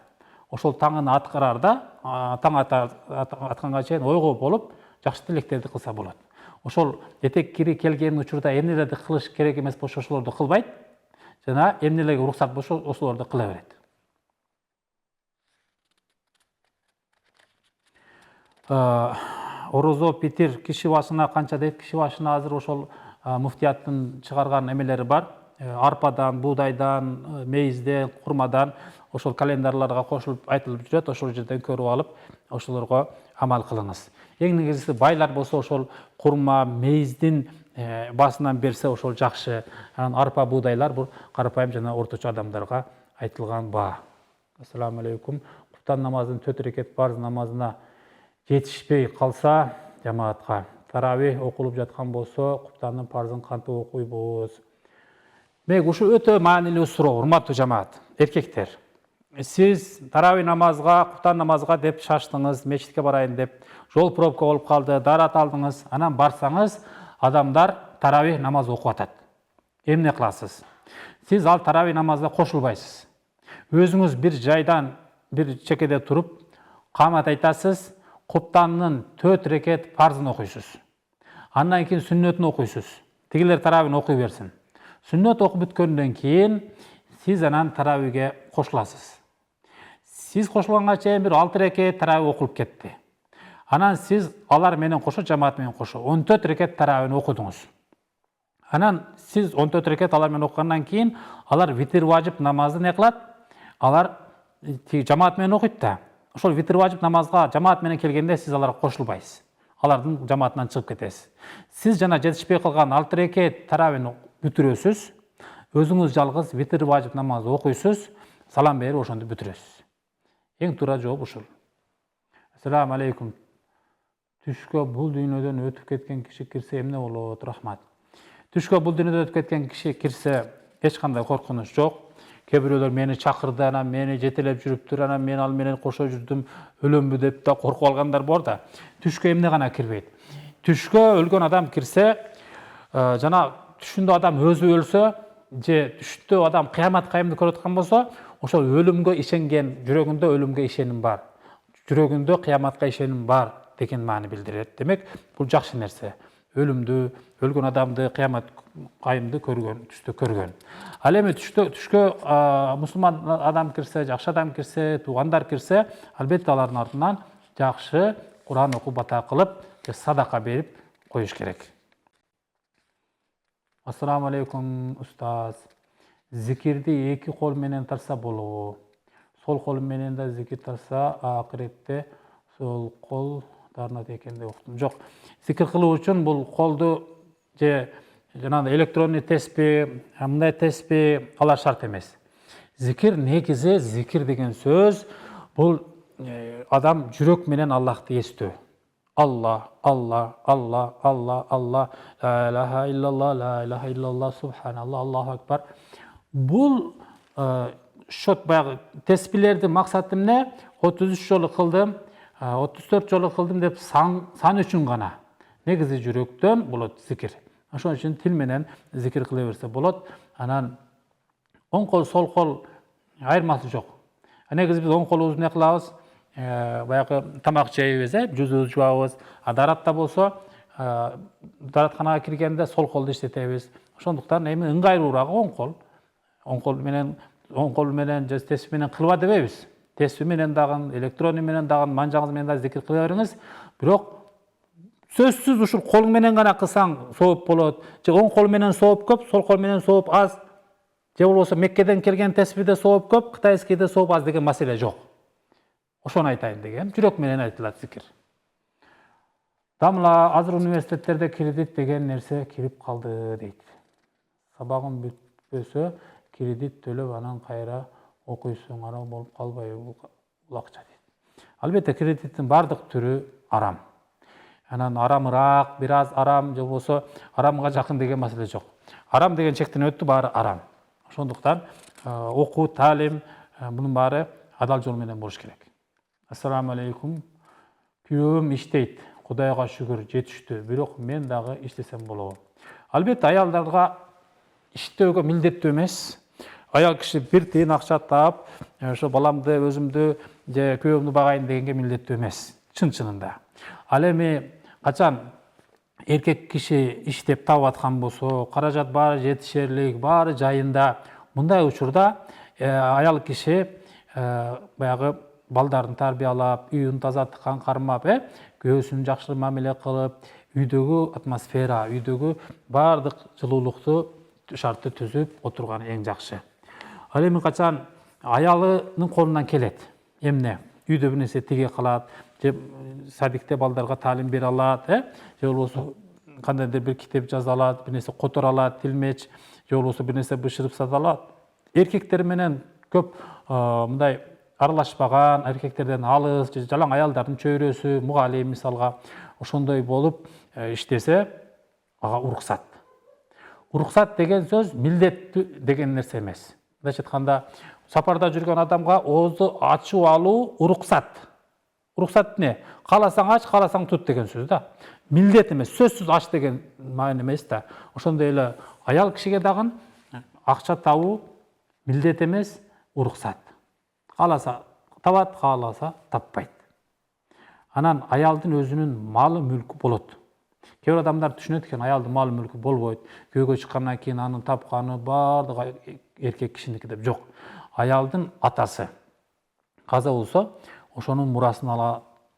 Ошол таңын аткарарда, таң атканга чейин ойго болуп, жакшы тилектерди кылса болот. Ошол этек кири келген учурда эмнелерди кылыш керек эмес болсо ошолорду кылбайт, жана эмнелерге уруксат болсо ошолорду кыла берет. Орозо питир киши башына канча дейт? Киши башына азыр ошол муфтияттын чыгарган эмелери бар. Арпадан, буудайдан, мейизден, курмадан ошол календарларга кошулуп айтылып жүрөт. Ошол жерден көрүп алып, ошолорго амал кылыңыз. Эң негизгиси байлар болсо ошол курма, мейиздин басынан берсе ошол жакшы. Анан арпа, буудайлар бул карапайым жана орточо адамдарга айтылган баа. Ассаламу алейкум. Куптан намазынын 4 рекет парз намазына жетишпей калса жамаатка таравих окулуп жаткан болсо куптандын парзын кантип окуйбуз? Демек ушул өтө маанилүү суроо, урматтуу жамаат, эркектер. Сиз таравих намазга, куптан намазга деп шаштыңыз, мечитке барайын деп, жол пробка болуп калды, дарат алдыңыз, анан барсаңыз, адамдар таравих намаз окуп атат. Эмне кыласыз? Сиз ал таравих намазга кошулбайсыз. Өзүңүз бир жайдан, бир чекеде туруп, камат айтасыз, куптандын 4 рекет парзын окуйсуз. Андан кийин сүннөтүн окуйсуз. Тигилер таравихин окуй берсин. Сүннөт окуп бүткөндөн кийин сиз анан таравихке кошуласыз. Сиз кошулганга чейин бир 6 рекет таравих окулуп кетти. Анан сиз алар менен кошо, жамаат менен кошо 14 рекет таравихин окудуңуз. Анан сиз 14 рекет алар менен окугандан кийин алар витир важип намазды не кылат? Алар жамаат менен окуйт да. Ошол витир важип намазга жамаат менен келгенде сиз аларга кошулбайсыз. Алардын жамаатынан чыгып кетесиз. Сиз жана жетишпей калган 6 рекет таравихин бүтүрөсүз. Өзүңүз жалгыз витир важип намазды окуйсуз, салам берип ошондо бүтүрөсүз. Эң туура жооп ушул. Ассаламу алейкум. Түшкө бул дүйнөдөн өтүп кеткен киши кирсе эмне болот? Рахмат. Түшкө бул дүйнөдөн өтүп кеткен киши кирсе эч кандай коркунуч жок. Кээ бирөөлөр мени чакырды, анан мени жетелеп жүрүптүр, анан мен ал менен кошо жүрдүм, өлөмбү деп да коркуп алгандар бар да. Түшкө эмне гана кирбейт? Түшкө өлгөн адам кирсе, жана түшүндө адам өзү өлсө, же түштө адам кыямат кайымды көрүп аткан болсо, ошол өлүмгө ишенген, жүрөгүндө өлүмгө ишеним бар. Жүрөгүндө кыяматка ишеним бар деген маани билдирет. Демек, бул жакшы нерсе. Өлүмдү, өлгөн адамды, кыямат кайымды көргөн, түштө көргөн. Ал эми түшкө мусулман адам кирсе, жакшы адам кирсе, туугандар кирсе, албетте алардын артынан жакшы Куран окуп бата кылып, садака берип коюш керек. Ассаламу алейкум, устаз. Зикирди 2 кол менен тарса болобу? Сол кол менен да зикир тарса, акыретте сол кол дарынат экен деп уктум. Жок, зикир кылуу үчүн бул колду же жанагы электронный теспи, мындай теспи алар шарт эмес. Зикир негизи, зикир деген сөз бул адам жүрөк менен Аллахты эстөө. Алла, Алла, Алла, Алла, Алла, ла илаха иллалла, ла илаха иллалла, субханалла, Аллаху акбар. Бул шот баягы теспилердин максаты эмне? 33 жолу кылдым, 34 жолу кылдым деп сан үчүн гана. Негизи жүрөктөн болот зикир. Ошон үчүн тил менен зикир кыла берсе болот. Анан оң кол, сол кол айырмасы жок. Негизи биз оң колубузду эмне кылабыз? Баягы тамак жейбиз, жүзүбүздү жуабыз. Даратта болсо, даратканага киргенде сол колду иштетебиз. Ошондуктан эми ыңгайлуурагы оң кол. Оң кол менен же теспи менен кылба дебейбиз. Теспи менен дагы, электронный менен дагы, манжаңыз менен дагы зикир кыла бериңиз. Бирок сөзсүз ушул колуң менен гана кылсаң сооп болот. Же оң кол менен сооп көп, сол кол менен сооп аз. Же болбосо Меккеден келген теспиде сооп көп, кытайскийде сооп аз деген маселе жок. Ошону айтайын деген. Жүрөк менен айтылат зикир. Дамла, азыр университеттерде кредит деген нерсе кирип калды дейт. Сабагым бүтпөсө, кредит төлөп анан кайра окуйсуң, арам болуп калбайбы бул акча дейт. Албетте кредиттин бардык түрү арам. анан арамыраак, бир аз арам же болбосо арамга жакын деген маселе жок. Арам деген чектен өттү, баары арам. Ошондуктан окуу, таалим мунун баары адал жол менен болуш керек. Ассаламу алейкум. Күйөөм иштейт. Кудайга шүгүр жетиштүү. Бирок мен дагы иштесем болобу? Албетте аялдарга иштөөгө милдеттүү эмес. Аял киши бир тыйын акча таап, ошо баламды, өзүмдү же күйөөмдү багайын дегенге милдеттүү эмес. Чын-чынында. Ал эми качан эркек киши иштеп таап аткан болсо, каражат баары жетишерлик, баары жайында, мындай учурда аял киши баягы балдарын тарбиялап, үйүн тазалыкка кармап, күйөөсүн жакшы мамиле кылып, үйдөгү атмосфера, үйдөгү баардык жылуулукту шартты түзүп отурган эң жакшы. Ал эми качан аялынын колунан келет, эмне үйдө бир нерсе тиге калат, же садикте балдарга таалим бере алат, же болбосо кандайдыр бир китеп жаза алат, бир нерсе которо алат, тилмеч, же болбосо бир нерсе бышырып сата алат. Эркектер менен көп мындай аралашпаган, эркектерден алыс, жалаң аялдардын чөйрөсү, мугалим мисалга ошондой болуп иштесе, ага уруксат. Уруксат деген сөз милдеттүү деген нерсе эмес. Мындайча айтканда, сапарда жүргөн адамга оозду ачып алуу уруксат. Уруксат не? Кааласаң ач, кааласаң тут деген сөз да. Милдет эмес, сөзсүз ач деген маани эмес да. Ошондой эле аял кишиге дагы акча табуу милдет эмес, уруксат. Кааласа табат, кааласа таппайт. Анан аялдын өзүнүн малы мүлкү болот. Кээ бир адамдар түшүнөт экен, аялдын малы мүлкү болбойт. Күйөөгө чыккандан кийин анын тапканы баардыгы эркек кишиники деп. Жок. Аялдын атасы каза болсо, ошонун мурасын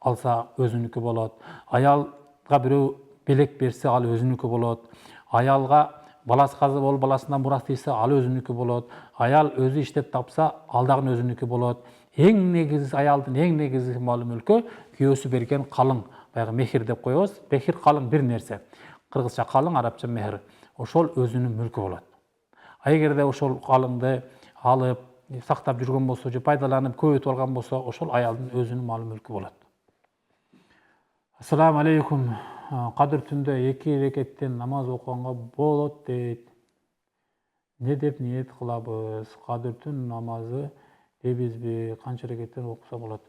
алса өзүнүкү болот. Аялга бирөө белек берсе, ал өзүнүкү болот. Аялга баласы каза болуп, баласынан мурас тийсе, ал өзүнүкү болот. Аял өзү иштеп тапса, ал дагы өзүнүкү болот. Эң негизи аялдын эң негизи малы мүлкү күйөөсү берген калың, баягы мехир деп коебуз. Мехир калың бир нерсе. Кыргызча калың, арабча мехир. Ошол өзүнүн мүлкү болот. Эгерде ошол калыңды алып, сактап жүргөн болсо, же пайдаланып көбөйтүп алган болсо, ошол аялдын өзүнүн малы мүлкү болот. Ассаламу алейкум. Кадыр түндө 2 рекеттен намаз окуганга болот дейт. Не деп ниет кылабыз? Кадыр түн намазы дейбизби? Канча рекеттен окуса болот?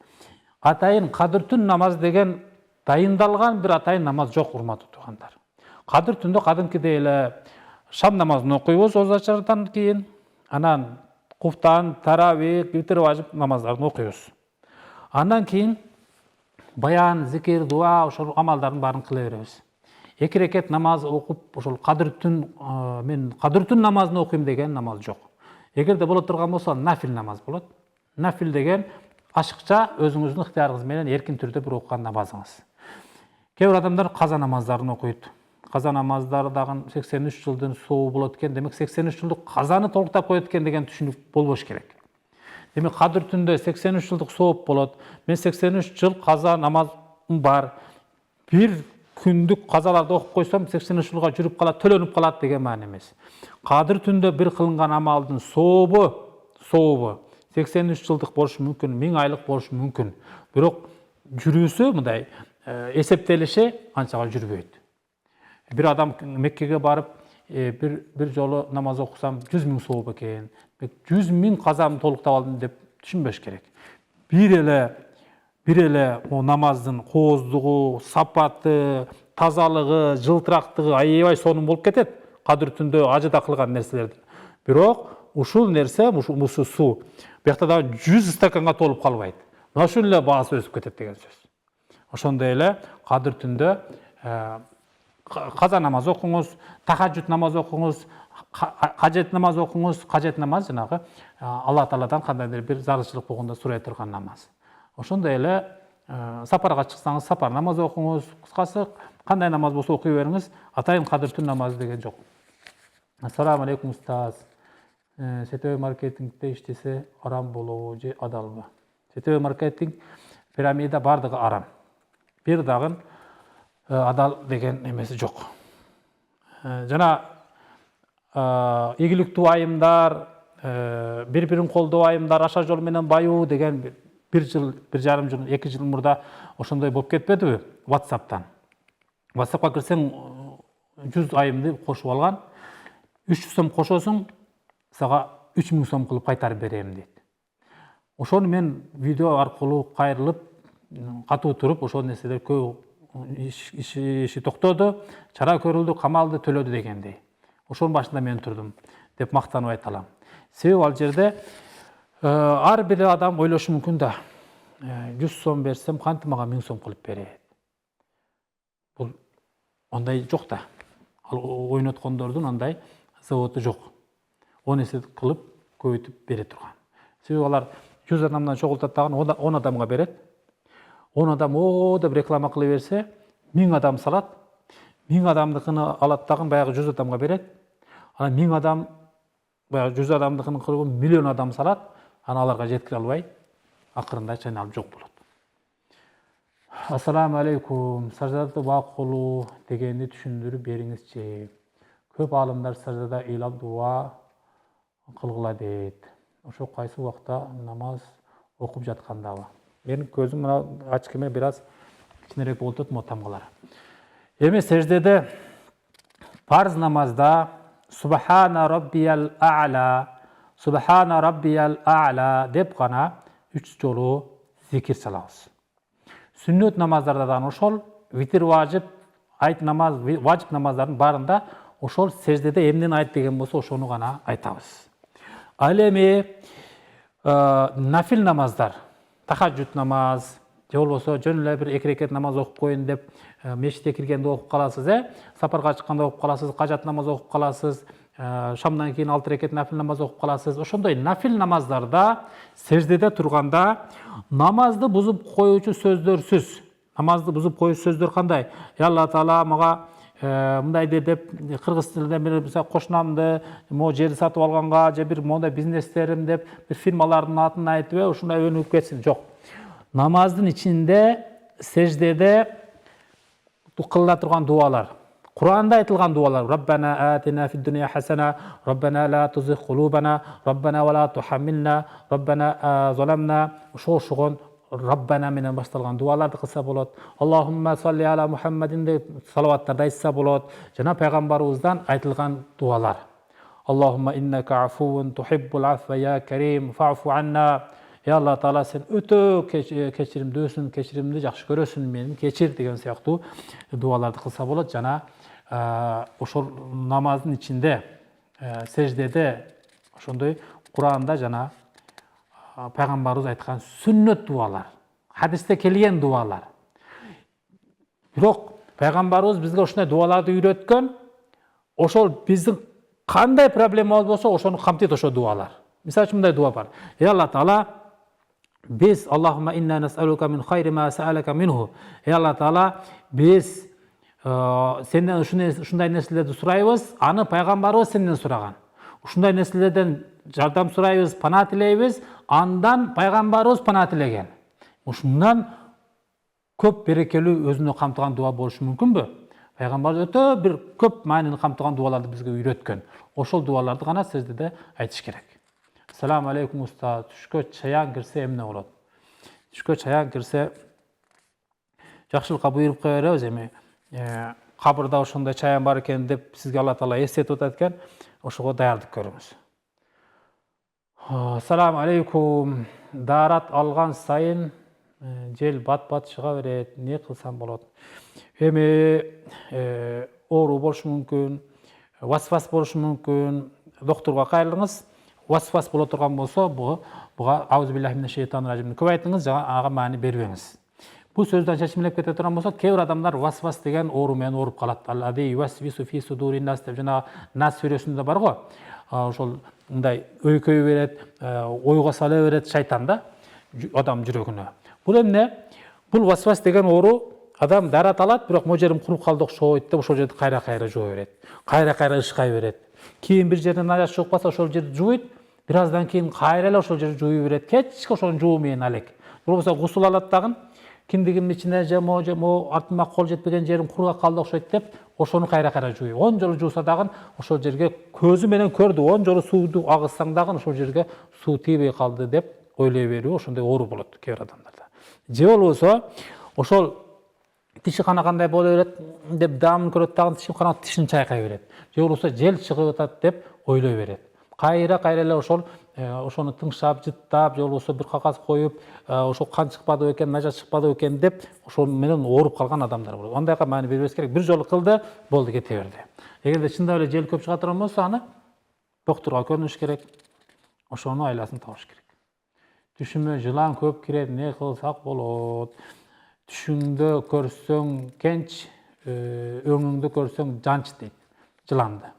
Атайын кадыр түн намаз деген дайындалган бир атайын намаз жок, урматтуу туугандар. Кадыр түндө кадимкидей эле шам намазын окуйбуз оз ачардан кийин, анан куфтан, таравих, витр важып намаздарын окуйбуз. Андан кийин баян, зикир, дуа, ошол амалдардын баарын кыла беребиз. 2 рекет намаз окуп, ошол кадыр түн мен кадыр түн намазын окуйм деген намаз жок. Эгерде боло турган болсо, нафил намаз болот. Нафил деген ашыкча өзүңүздүн ыктыярыңыз менен эркин түрдө бир окуган намазыңыз. Кээ бир адамдар каза намаздарын окуйт. Каза намаздары дагы 83 жылдын сообу болот экен. Демек 83 жылдык казаны толуктап коет экен деген түшүнүк болбош керек. Демек кадыр түндө 83 жылдык сооп болот. Мен 83 жыл каза намазым бар. Бир күндүк казаларды окуп койсом 83 жылга жүрүп калат, төлөнүп калат деген маани эмес. Кадыр түндө бир кылынган амалдын сообу 83 жылдык болушу мүмкүн, 1000 айлык болушу мүмкүн. Бирок жүрүүсү мындай эсептелиши анчага жүрбөйт. Bir adam Mekke'ye barıp bir жолу namaz okusam 100.000 soğuk eкен. 100.000 kazam toluktap aldım dep düşünböş gerek. Bir ele o namazdın koozdугу, sapatı, tazalığı, жылтырактыгы аябай сонун болуп кетет. Кадыр түндө ажыда кылган нерселердин. Бирок ушул нерсе, мушу суу биякта да 100 стаканга толуп калбайт. Мына ушул эле баасы өсүп кетет деген сөз. Ошондой эле кадыр түндө каза намаз окуңуз, тахажжуд намаз окуңуз, кажет намаз окуңуз. Кажет намаз жанагы Алла Тааладан кандайдыр бир зарылчылык болгондо сурай турган намаз. Ошондой эле сапарга чыксаңыз, сапар намаз окуңуз. Кыскасы, кандай намаз болсо окуй бериңиз, атайын кадыр түн намазы деген жок. Ассаламу алейкум устаз. Сетебе маркетингде иштесе арам болобу же адалбы? Сетебе маркетинг, пирамида бардыгы арам. Бир дагы адал деген эмеси жок. Жана ийгиликтүү айымдар, бири-бирин колдоо айымдар, аша жол менен баюу деген 1 жыл, 1,5 жыл, 2 жыл мурда ошондой болуп кетпедиби WhatsApp'tan? WhatsAppка кірсең 100 айымды қошып алған, 300 сом қошосың, саға 3000 сом қылып қайтарып беремін дейді. Ошоны мен видео арқылы қайрылып, қату тұрып, ошол нерселер көп иши токтоду, чара көрүлдү, камалды төлөдү дегендей. Ошонун башында мен турдум деп мактанып айта алам. Себеби ал жерде ар бир адам ойлошу мүмкүн да, 100 сом берсем кантип мага 1000 сом кылып берет. Бул ондай жок да. Ал ойноткондордун ондай заводу жок. О нерсе кылып көбөйтүп бере турган. Себеби алар 100 адамдан чогултат дагы 10 адамга берет. 10 адам о деп реклама кыла берсе, 1000 адам салат. 1000 адамдыкыны алат дагы баягы 100 адамга берет. Анан 1000 адам баягы 100 адамдыкын кылып миллион адам салат. Аны аларга жеткире албай, акырында чайналып жок болот. Ассаламу алейкум. Саждада бак кылуу дегенди түшүндүрүп бериңизчи. Көп алымдар саждада ыйлап дуа кылгыла дейт. Ошо кайсы убакта намаз окуп жаткандабы? Менин көзүм мына ачкеме бир аз кичинерээк болуп атат, мотамгалар. Эми сеждеде парз намазда Субхана Раббиял А'ла, Субхана Раббиял А'ла деп гана 3 жолу зикир салабыз. Сүннөт намаздардан ошол, витир важип, айт намаз, важип намаздардын баарында ошол сеждеде эмнени айт деген болсо ошону гана айтабыз. Ал эми нафил намаздар, тахаджуд намаз, же болбосо жөн эле бир 2 рекет намаз окуп коюн деп мешитке киргенде окуп каласыз, сапарга чыкканда окуп каласыз, кажат намаз окуп каласыз, шамдан кийин 6 рекет нафил намаз окуп каласыз. Ошондой нафил намаздарда сеждеде турганда намазды бузуп коюучу сөздөрсүз. Намазды бузуп коюучу сөздөр кандай? Я Алла Таала мага мындай деп кыргыз тилинде бир кошунамды, могу жерди сатып алганга, же бир мондай бизнестерим деп бир фирмалардын атын айтып, ушундай өнүгүп кетсин. Жок. Намаздын ичинде сеждеде кылына турган дуалар. Кур'анда айтылган дуалар. Раббана атина фид дуnya хасана, Раббана ла тузиг кулубана, Раббана ва ла тухаммилна, Раббана заламна. Ошогон Раббана менен башталган дуаларды кылса болот. Аллахумма салли ала Мухаммадин деп салаваттарды айтса болот. Жана пайгамбарыбыздан айтылган дуалар. Аллахумма иннака афувун тухиббул афва я карим фа'фу анна. Ya Allah Taala sen ötө кечиримдүүсүң, кечиримди жакшы көрөсүң, мени кечир деген сыяктуу дуаларды кылса болот. Жана ошол намаздын ичинде сеждеде ошондой Кур'анда жана пайгамбарыбыз айткан сүннөт дуалар, хадисте келген дуалар. Бирок пайгамбарыбыз бизге ушундай дуаларды үйрөткөн, ошол биздин кандай проблема болсо ошону камтыйт ошол дуалар. Мисалы үчүн мындай дуа бар. Ya Allah Taala biz Allahumma inna nes'aluka min khayri ma sa'alaka minhu. Ey Allah Taala biz senden ушундай нерселерди сурайбыз, аны пайгамбарыбыз сенден сураган. Ушундай нерселерден жардам сурайбыз, пана тилейбиз, андан пайгамбарыбыз пана тилеген. Ушундан көп берекелүү өзүнө камтыган дуа болушу мүмкүнбү? Пайгамбар өтө бир көп маанини камтыган дуаларды бизге үйрөткөн. Ошол дуаларды гана сеждеде айтыш керек. Assalamu alaikum usta. Түшкө чаян кирсе эмне болот? Түшкө чаян кирсе жакшылыкка буйруп кое беребиз. Эми кабырда ошондой чаян бар экен деп сизге Алла Таала эстетип атат экен, ошого даярдык көрүңүз. Assalamu alaikum. Дарат алган сайын жел бат-бат чыга берет. Не кылсам болот? Эми оору болушу мүмкүн, васвас болушу мүмкүн. Доктурга кайрылыңыз. Васвас боло турган болсо, буга аузубиллахи минеш шейтанир ражим көп айтыңыз, ага маани бербеңиз. Бул сөздөн чечимелеп кете турган болсо, кээ бир адамдар васвас деген оору менен ооруп калат. Аллади ювасвису фи судурин нас деп жана Нас сүрөсүндө бар го. Ошол мындай өйкөй берет, ойго сала берет шайтан да адам жүрөгүнө. Бул эмне? Бул васвас деген оору адам дарат алат, бирок мо жерим куруп калды окшойт деп ошол жерди кайра-кайра жуу берет. Кайра-кайра ышкай берет. Кийин бир жерден аяш чыгып калса ошол жерди жууйт, бир аздан кийин кайра эле ошол жерди жууй берет. Кечке ошонун жуу менен алек. Болбосо гусул алат дагы, киндигимдин ичине же мо артыма кол жетпеген жерим куруга калды окшойт деп ошону кайра-кайра жууй. 10 жолу жууса дагы ошол жерге көзү менен көрдү, 10 жолу сууду агызсаң дагы ошол жерге суу тийбей калды деп ойлой берүү, ошондой оору болот кээ бир адамдарда. Же болбосо ошол тиши кана кандай боло берет деп даамын көрөт дагы кана тишин чайкай берет. Же болбосо жел чыгып атат деп ойлой берет. Кайра эле ошону тыңшап, жыттап, же болбосо бир кагаз коюп, ошо кан чыкпады экен, нажа чыкпады экен деп ошол менен ооруп калган адамдар болот. Андайга маани бербеш керек. Бир жолу кылды, болду, кете берди. Эгерде чындап эле жел көп чыга турган болсо, аны доктурга көрүнүш керек. Ошонун айласын табыш керек. Түшүмө жылан көп кирет, не кылсак болот? Түшүңдө көрсөң кенч, өңүңдө көрсөң жанч дейт жыланды.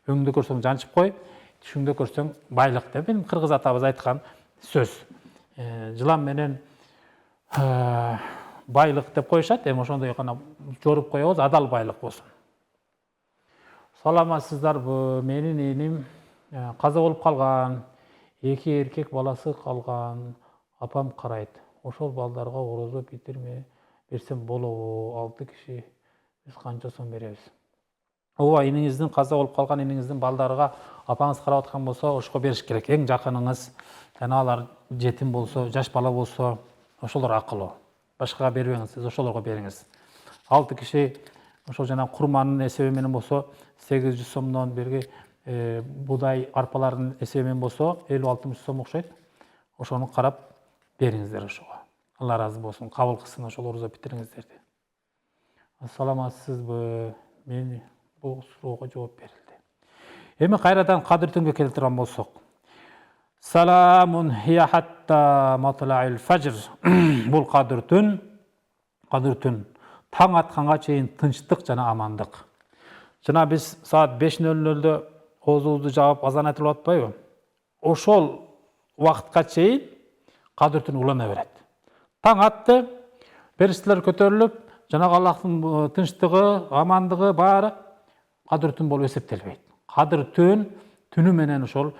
Өңүңдө көрсөң жанчып кой, түшүңдө көрсөң байлык деп биздин кыргыз атабыз айткан сөз. Жылан менен байлык деп коюшат, эми ошондой гана жоруп коебуз, адал байлык болсун. Саламатсыздарбы? Менин эним каза болуп калган, 2 эркек баласы калган. Апам карайт. Ошол балдарга орозо битирме берсем болобу? 6 киши. Биз канча сом беребиз? Ооба, эниңиздин каза болуп калган эниңиздин балдарга апаңыз карап аткан болсо, ошого бериш керек. Эң жакыныңыз, жана алар жетим болсо, жаш бала болсо, ошолор акылуу. Башкага бербеңиз, сиз ошолорго бериңиз. 6 киши ошол жана курманын эсеби менен болсо, 800 сомдон берги будай арпалардын эсеби менен болсо, 50-60 сом окшойт. Ошону карап бериңиздер ошого. Алла ыраазы болсун, кабыл кылсын ошол орозо битириңиздерди. Саламатсызбы? Мен бул суроого жооп берилди. Эми кайрадан Кадыр түнгө келип турган болсок. Саламун хия хатта матлаил фажр. Бул Кадыр түн таң атканга чейин тынчтык жана амандык. Жана биз саат 5:00-дө оозубузду жаап азан айтылып атпайбы? Ошол убакытка чейин Кадыр түн улана берет. Таң атты, периштелер көтөрүлүп, жанагы Аллахтын тынчтыгы, амандыгы баары Кадыр түн болуп эсептелбейт. Кадыр түнү менен ошол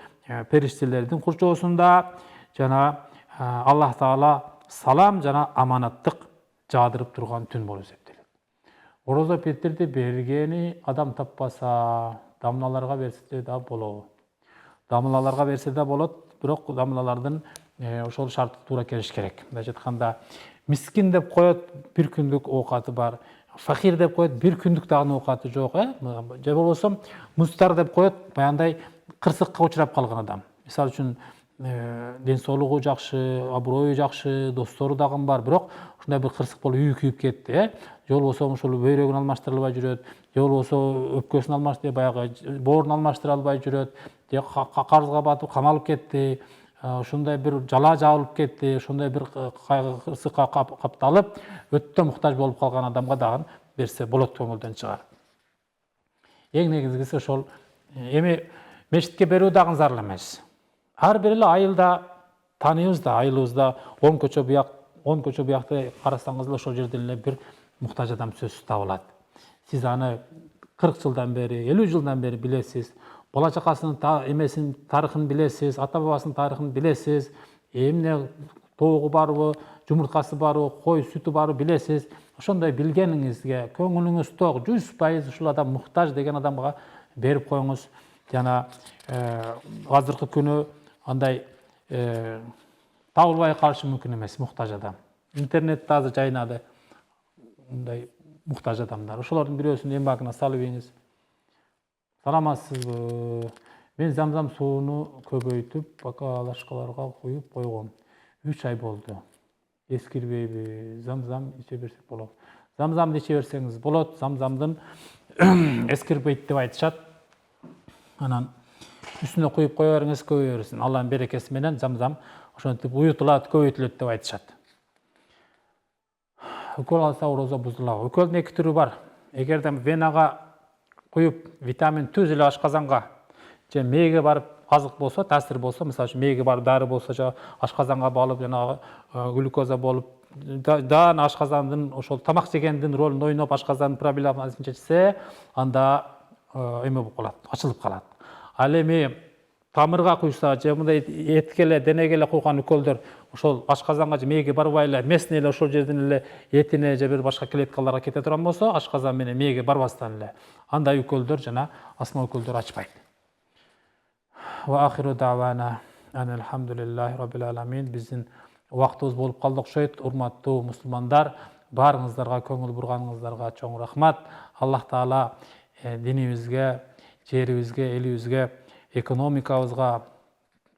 периштелердин курчоосунда жана Аллах Таала салам жана аманаттык жаадырып турган түн болуп эсептелет. Орозо битирди бергени адам таппаса, дамлаларга берсе да болобу. Дамлаларга берсе да болот, бирок дамлалардын ошол шарты туура келиш керек. Мындайча айтканда, мискин деп коет, бир күндүк оокаты бар. Факир деп коет, бир күндүк дагы оокаты жок, же болбосо мустар деп коет, баягындай кырсыкка учурап калган адам. Мисалы үчүн ден соолугу жакшы, аброю жакшы, достору дагы бар, бирок ушундай бир кырсык болуп үйүп кетти, же болбосо ошол бөйрөгүн алмаштыра албай жүрөт, же болбосо өпкөсүн алмаштыра, баягы боорун алмаштыра албай жүрөт, же карызга батып камалып кетти, ушундай бир жала жабылып кетти, ушундай бир кырсыкка капталып, өтө муктаж болуп калган адамга дагы берсе болот көңүлдөн чыгар. Эң негизгиси ошол. Эми мечитке берүү дагы зарыл эмес. Ар бир эле айылда тааныбыз да, айылыбызда 10 көчө буякты карасаңыз эле ошол жерден эле бир муктаж адам сөзсүз табылат. Сиз аны 40 жылдан бери, 50 жылдан бери билесиз. Бала чакасынын эмесин тарыхын билесиз, ата бабасынын тарыхын билесиз. Эмне тоогу барбы, жумурткасы барбы, кой сүтү барбы билесиз. Ошондой билгениңизге көңүлүңүз ток, 100% ушул адам муктаж деген адамга берип коюңуз. Жана азыркы күнү андай табылбай калышы мүмкүн эмес муктаж адам. Интернетте азыр жайнады мындай муктаж адамдар. Ошолордун бирөөсүн эң багына салып ийиңиз. Саламатсызбы? Мен замзам сууну көбөйтүп, бокалашкаларга куюп койгом. 3 ай болду. Эскирбейби? Замзам иче берсек болот. Замзамды иче берсеңиз болот. Замзамдын эскирбейт деп айтышат. Анан үстүнө куюп кое бериңиз, көбөйө берсин. Алланын берекеси менен замзам ошентип уютулат, көбөйтүлөт деп айтышат. Өкөл алса орозо бузулабы? Өкөлдүн 2 түрү бар. Эгерде венага куюп витамин түз эле ашказанга же мээге барып азык болсо, таасир болсо, мисалы үчүн мээге барып дары болсо, же ашказанга балып жанагы глюкоза болуп, даана ашказандын ошол тамак жегендин ролун ойноп ашказандын проблемасын чечсе, анда эме болуп калат, ачылып калат. Ал эми тамырга куйса, же мындай этке эле, денеге эле куйган өкөлдөр ошол ашказанга же мээге барбай эле, местный эле ошол жерден эле этине же бир башка клеткаларга кете турган болсо, ашказан менен мээге барбастан эле андай өкөлдөр жана асма өкөлдөр ачпайт. Ва ахиру давана алхамдулиллахи раббил аламин. Биздин убактыбыз болуп калды окшойт. Урматтуу мусулмандар, Barыңыздарга, көңүл бурганыңыздарга чоң рахмат. Аллах Таала динибизге, жерибизге, элибизге, экономикабызга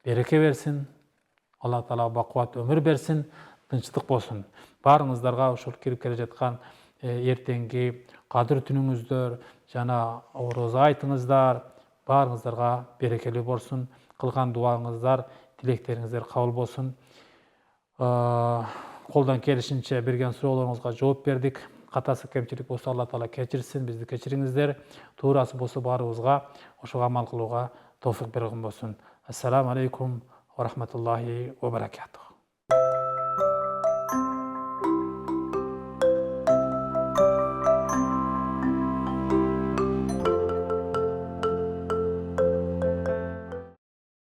береке берсин. Аллах Таала бакубат өмүр берсин, тынчтык болсун. Барыңыздарга ушул кирип келе жаткан эртеңки кадыр түнүңүздөр жана ороза айтыңыздар. Барыңыздарга берекелүү болсун. Кылган дуаңыздар, тилектериңиздер кабыл болсун. Колдон келишинче берген суроолоруңузга жооп бердик. Катасы кемчилик болсо Алла Таала кечирсин, бизди кечириңиздер. Туурасы болсо баарыбызга ошого амал кылууга товфик берген болсун. Ассаламу алейкум ва рахматуллахи ва баракатух.